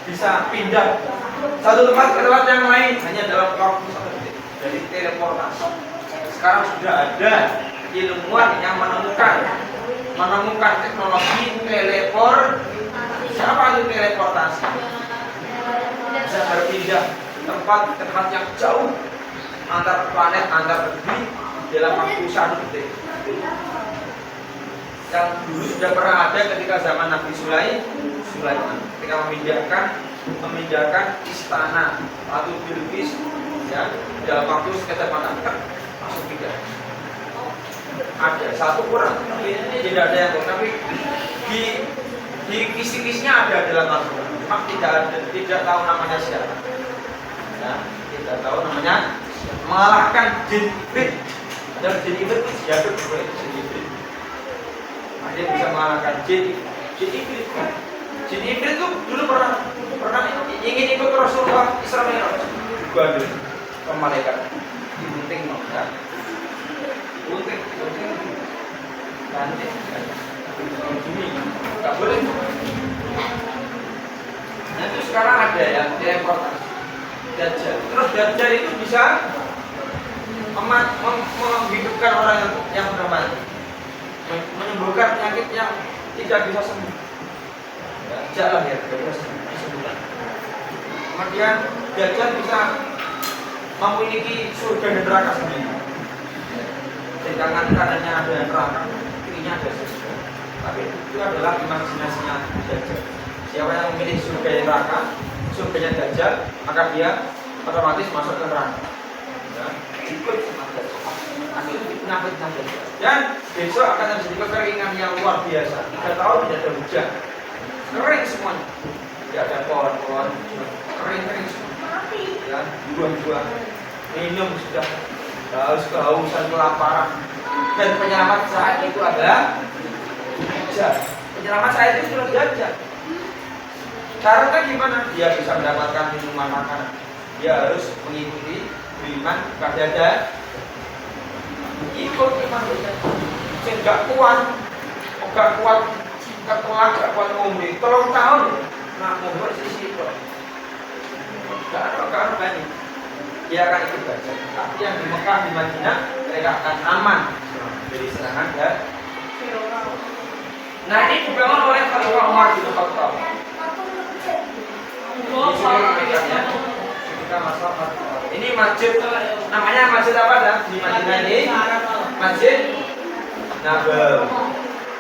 bisa pindah satu tempat ke tempat yang lain hanya dalam waktu 1 detik. Jadi teleportasi. Sekarang sudah ada ilmuwan yang menemukan teknologi siapa itu teleportasi? Bisa berpindah tempat ke tempat yang jauh antar planet, antar negeri dalam waktu 1 detik. Yang dulu sudah pernah ada ketika zaman Nabi Sulaiman ketika memindahkan istana Ratu Bilqis, ya, dalam waktu sekitar mata langsung pindah. Ada satu kurang, tapi ini tidak ada yang tapi di kisi-kisinya ada dalam Al-Quran. Cuma tidak tahu namanya siapa. Ya, tidak tahu namanya. Mengalahkan jin iblis. Dan jin iblis itu siapa? Jin iblis. Dia bisa mengalahkan jin iblis. Jin iblis itu dulu pernah ingin ikut Rasulullah Isra Mi'raj. Dibantu sama malaikat. Digunting ya. Gunting ganti gini nggak boleh. Nah itu sekarang ada yang teleportasi Dajjal. Terus Dajjal itu bisa menghidupkan orang yang sudah mati, menyembuhkan penyakit yang tidak bisa sembuh. Dajjal lah ya, tidak bisa disembuhkan. Kemudian Dajjal bisa memiliki surga dan neraka sendiri. Di tangan kanannya ada neraka, kirinya ada surga. Tapi itu adalah imajinasinya Dajjal. Siapa yang memilih surga dan neraka, surganya Dajjal, maka dia otomatis masuk ke neraka. Ya, ikut sama Dajjal. Asal fitnah Dajjal. Dan besok akan terjadi kekeringan yang luar biasa. 3 tahun tidak ada hujan, kering semuanya. Tidak ada pohon-pohon, kering semua. Ya, buah-buah, minum sudah haus, kehausan, kelaparan. Dan penyelamat saat itu adalah Dajjal. Penyelamat saat itu sudah Dajjal. Caranya gimana? Dia bisa mendapatkan minuman makanan. Dia harus mengikuti beriman kepada Dajjal. Ikut iman Dajjal. Sehingga gak kuat ketelak, gak kuat ngombe. 3 tahun nak ngombe sisi kok. Gak ada banyak. Dia akan ikut Dajjal. Tapi yang di Mekah, di Madinah, mereka akan aman dari serangan dan nah ini dibangun oleh Khalifah Umar bin Khattab. Ini masjid, namanya masjid apa dah? Di Madinah ini Masjid Nabawi.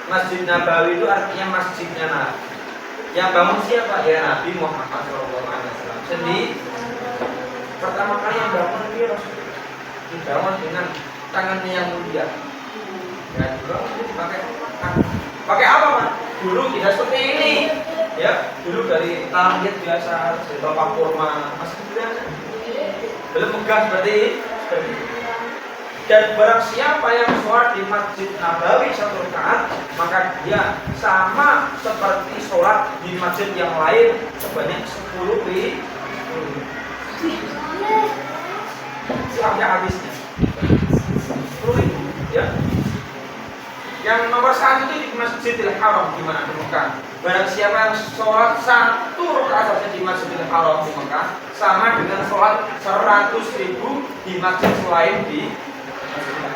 Masjid Nabawi itu artinya masjidnya Nabi. Yang bangun siapa? Ya Nabi Muhammad SAW sendiri. Pertama kali yang bangun dia Rasul. Dibangun dengan tangannya yang mulia. Dan pakai apa Pak? Dulu tidak seperti ini. Ya, dulu dari tangan biasa, dari bapak kurma, masih biasa. Belum megah seperti ini. Dan barang siapa yang sholat di Masjid Nabawi 1 rakaat, maka dia sama seperti sholat di masjid yang lain sebanyak 10 ribu. Sampai habisnya 10 ribu, ya. Yang nomor 1 itu di Masjidil Haram di mana di Mekah. Barang siapa yang sholat 1 rakaat saja di Masjidil Haram di Mekah, sama dengan sholat 100.000 di masjid selain di Masjidil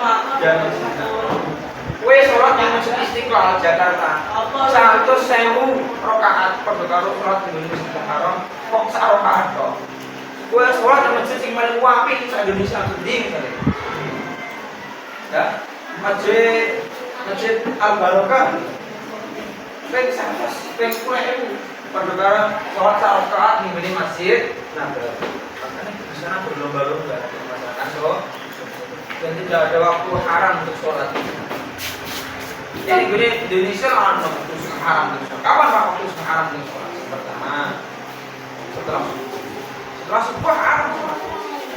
Haram. Dan kue sholat yang Masjid Istiqlal Jakarta 100.000 rakaat perbekal sholat di Masjidil Haram kok 1 rakaat kok. Kue sholat yang masjid yang paling wapi di Indonesia gede misalnya. Ya. Masjid Al-Barokah peng 100 peng 10.000 perbekalan sholat 1 rakaat di masjid. Nah, makanya di sana berlomba-lomba masyarakat so dan tidak ada waktu haram untuk sholat. Jadi gue di Indonesia orang waktu haram dengan sholat. Kapan pak waktu haram dengan sholat? Pertama, setelah subuh. Setelah subuh haram sholat.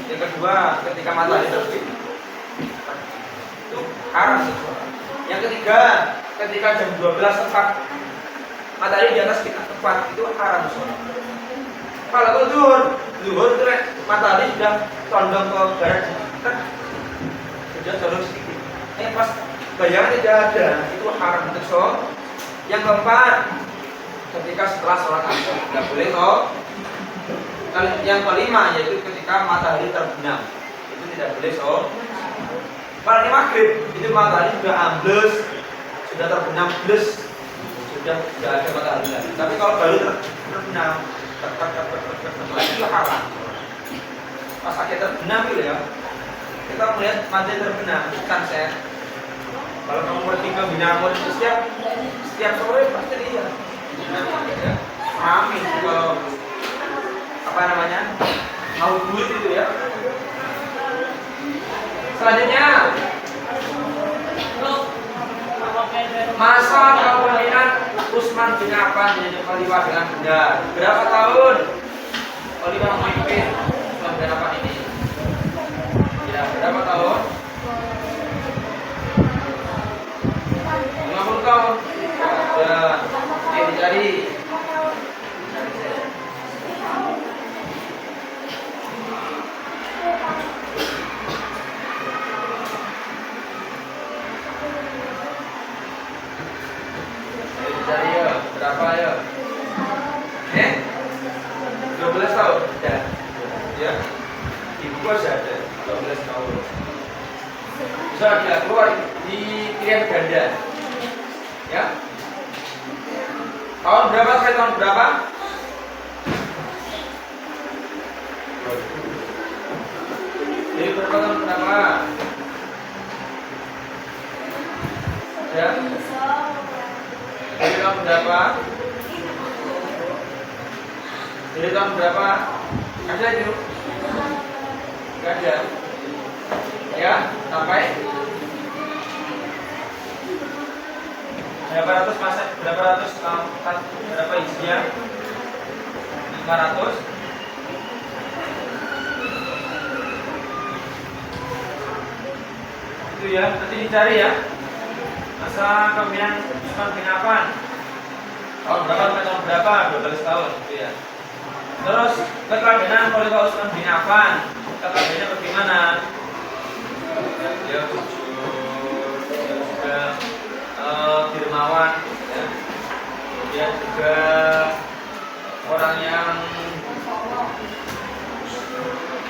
Yang kedua, ketika matahari terbit, itu haram sholat. Yang ketiga, ketika jam 12 tepat, matahari di atas kita tepat, itu haram sholat. Kalau zuhur itu matahari sudah condong ke barat sedikit, sudah condong sedikit. Ini pas bayangan tidak ada, itu haram untuk sholat. Yang keempat, ketika setelah sholat asar tidak boleh sholat. Yang kelima yaitu ketika matahari terbenam, itu tidak boleh sholat. Kalau di maghrib itu matahari sudah ambles, sudah terbenam blus, sudah tidak ada matahari lagi. Tapi kalau baru terbenam, itu haram. Pas akhir terbenam itu ya, kita melihat matahari terbenam, sunset. Kalau kamu pergi ke Binamur itu setiap sore pasti lihat. Ya. Amin. Kalau apa namanya mau duit itu ya. Selanjutnya masa kepemimpinan Utsman bin Affan menjadi khalifah dengan benar. Berapa tahun khalifah memimpin Utsman bin Affan ini? Ya, berapa tahun? 50 tahun. Ya, ini dicari. Cari ya, berapa ya? 12 tahun. Ya. Di buku ada 12 tahun. Bisa dia keluar di pilihan ganda. Ya. Tahun berapa sampai tahun berapa? Jadi berapa tahun berapa? Ya. Dari tahun berapa? Dari tahun berapa? Ada itu? Enggak ada. Ya, sampai berapa ratus masa? Berapa ratus tahun? Berapa isinya? 500. Itu ya, nanti dicari ya. Masa kepemimpinan Utsman bin Affan tahun berapa sampai tahun berapa? 12 tahun gitu ya. Terus keteladanan Khalifah Utsman bin Affan, keteladanan bagaimana? Dia jujur, dia juga dermawan, ya. Dia juga orang yang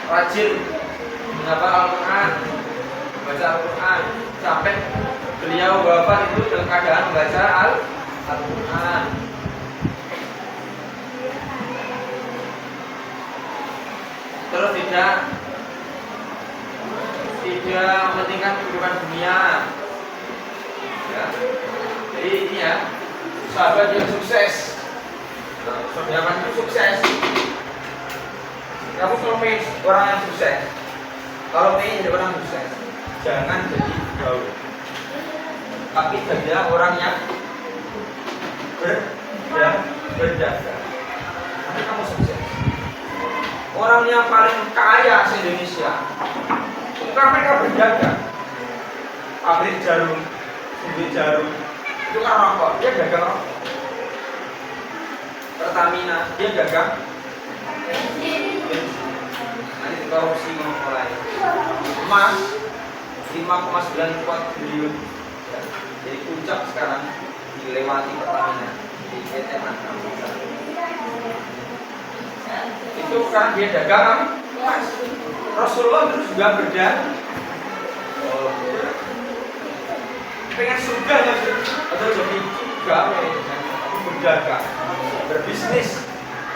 rajin menghafal Al-Quran, membaca Al-Quran sampai beliau wafat itu dalam keadaan membaca Al-Quran. Terus tidak mementingkan kehidupan dunia. Ya. Jadi ini ya, sahabat yang sukses. Sahabat yang sukses. Kamu kalau pengen orang yang sukses, kalau pengen jadi orang sukses, jangan jadi gaul. Tapi jadilah orang yang berdagang. Nanti kamu sukses. Orang yang paling kaya se Indonesia itu kan mereka berdagang. Pabrik jarum, sumber jarum, itu kan rokok, dia dagang rokok. Pertamina, dia dagang. Nanti korupsi mulai. Emas 5,94 triliun. Jadi puncak sekarang dilewati Pertamina di PT Antam. Itu karena dia dagang emas. Rasulullah itu juga berdagang. Pengen surga ya sih, atau jadi gawe, berdagang, berbisnis.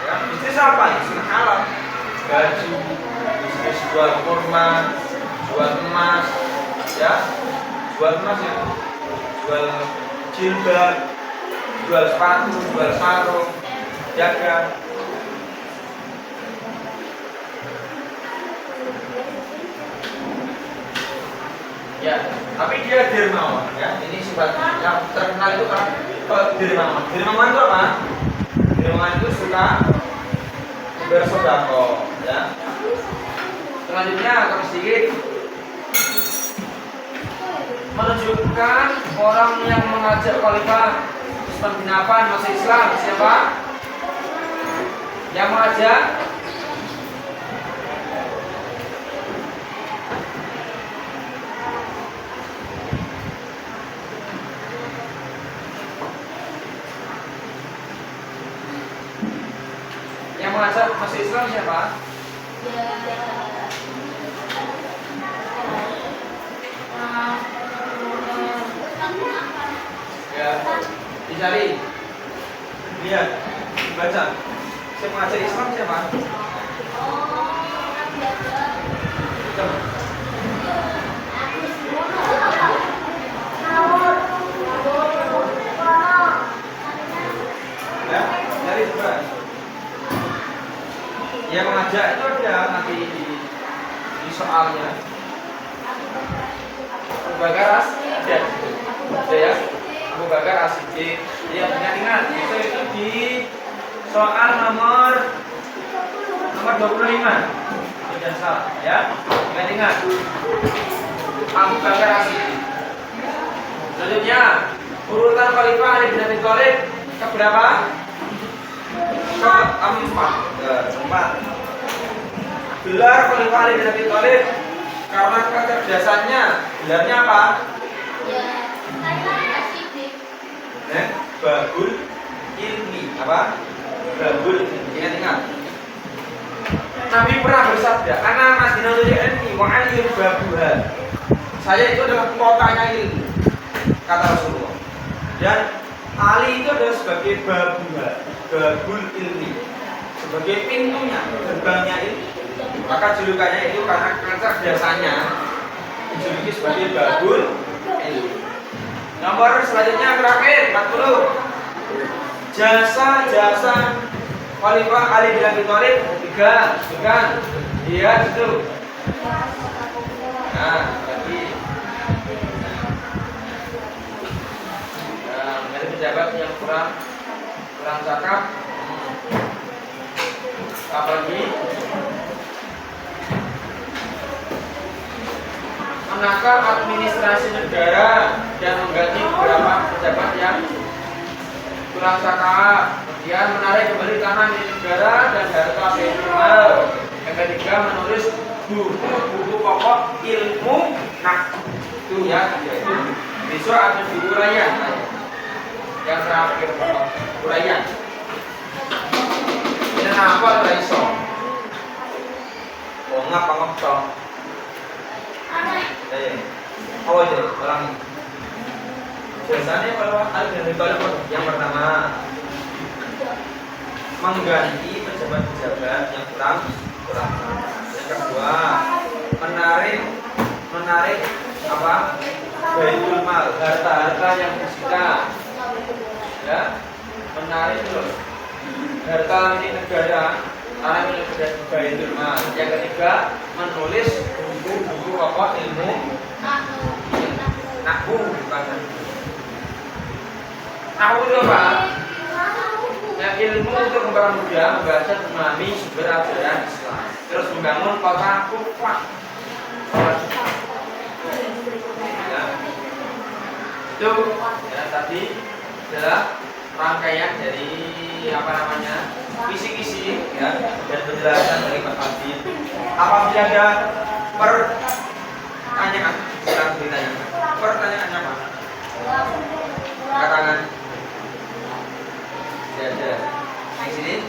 Ya, bisnis apa? Bisnis halal. Baju, bisnis jual kurma, jual emas, ya, jual emas ya. Jual jilbab, jual sepatu, jual sarung, jaga. Ya, tapi dia dermawan ya. Ini sifat yang terkenal itu kan dermawan. Dermawan itu apa? Dermawan itu suka bersedekah ya. Selanjutnya terus sedikit menunjukkan orang yang mengajak khalifah penginapan masuk Islam. Siapa yang mengajak? Yang mengajak masuk Islam siapa? Ya, dicari, lihat, baca. Yang mengajak Islam siapa? Coba. Ya, cari coba. Yang mengajak itu ada nanti di soalnya. Abu Bakar ada ya. Abu Bakar As-Siddiq. Ya, ingat itu di soal nomor 25. Jangan salah ya. Ingat. Abu Bakar As-Siddiq. Selanjutnya urutan Khalifah Ali bin Abi Thalib keberapa? Keempat. Gelar Khalifah Ali bin Abi Thalib karena kecerdasannya. Gelarnya apa? Babul ilmi. Apa? Babul ilmi. Ingat. Nabi pernah bersabda, "Ana madinatul ilmi wa aliyun babuha." Saya itu adalah kotanya ilmu, kata Rasulullah. Dan Ali itu adalah sebagai babuha, babul ilmi, sebagai pintunya, gerbangnya ilmu. Maka julukannya itu karena kecerdasannya dijuluki sebagai babul ilmi. Nomor selanjutnya terakhir 40. Jasa Khalifah Ali bin Abi Thalib 3. Bukan. Iya itu. Nah, lagi. Nah, dari pejabat yang kurang cakap. Apalagi menakar administrasi negara dan mengganti beberapa pejabat yang kurang cakap. Kemudian menarik kembali tanah milik negara dan harta baitul. Yang ketiga menulis buku pokok ilmu. Nah, itu ya, yaitu besok ada buku uraian. Yang terakhir uraian. Ini apa iso? Oh, ngapa ngapa? Oh iya, ulangi. Biasanya kalau ada yang pertama mengganti pejabat-pejabat yang kurang. Yang kedua menarik apa? Baitul mal, harta yang disita. Ya, menarik loh. Harta milik negara, tanah milik negara Baitul mal. Yang ketiga menulis buku pokok ilmu. Nahu bukan. Nahu itu apa? Ya, ilmu untuk mempermudah membaca memahami sumber ajaran Islam. Terus membangun kota Kufah. Ya. Itu ya, tadi adalah rangkaian dari apa namanya kisi-kisi ya dan penjelasan dari Pak Fadil. Apabila ada pertanyaan, silakan ditanyakan. Pertanyaannya apa? Katakan. Ada. Di sini.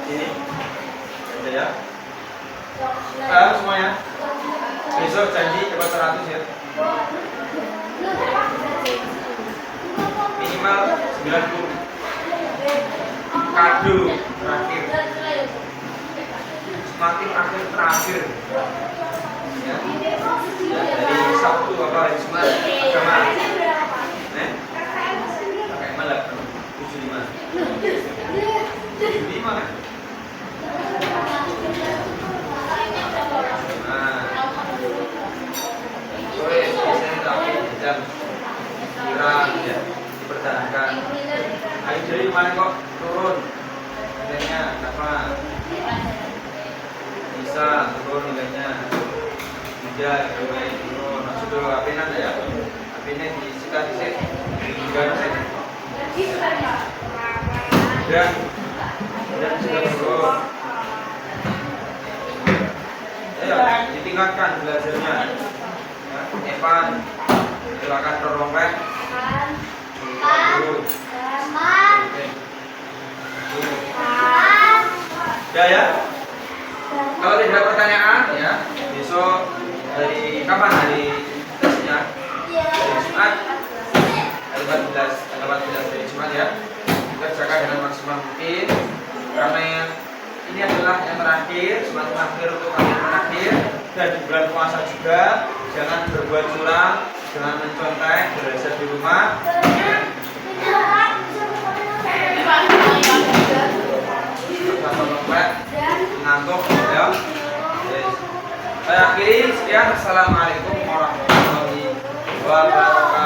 Sini. Ada ya. Paham semuanya? Besok janji dapat 100 ya. Minimal 90. Kado terakhir. Semakin akhir terakhir. Ya. Ya, dari Sabtu apa hari Jumat agama. Pakai malam 75. 75 kan? Nah. kok turun nilainya apa? Bisa turun nilainya. Tidak, baik turun. Maksud dulu HP-nya ada ya? HP-nya disikat di sini. Juga sih. Dan sudah turun. Ayo ditingkatkan belajarnya. Ya, Evan, silakan terompet. Ya. Kalau tidak pertanyaan ya, besok dari kapan hari tesnya? Dari Jumat. Hari 14 dari Jumat ya. Kerjakan dengan maksimal mungkin karena ini adalah yang terakhir, semacam akhir untuk kalian terakhir dan di bulan puasa juga. Jangan berbuat curang, jangan mencontek, belajar di rumah. Ngantuk ya. Saya akhiri sekian. Assalamualaikum warahmatullahi wabarakatuh.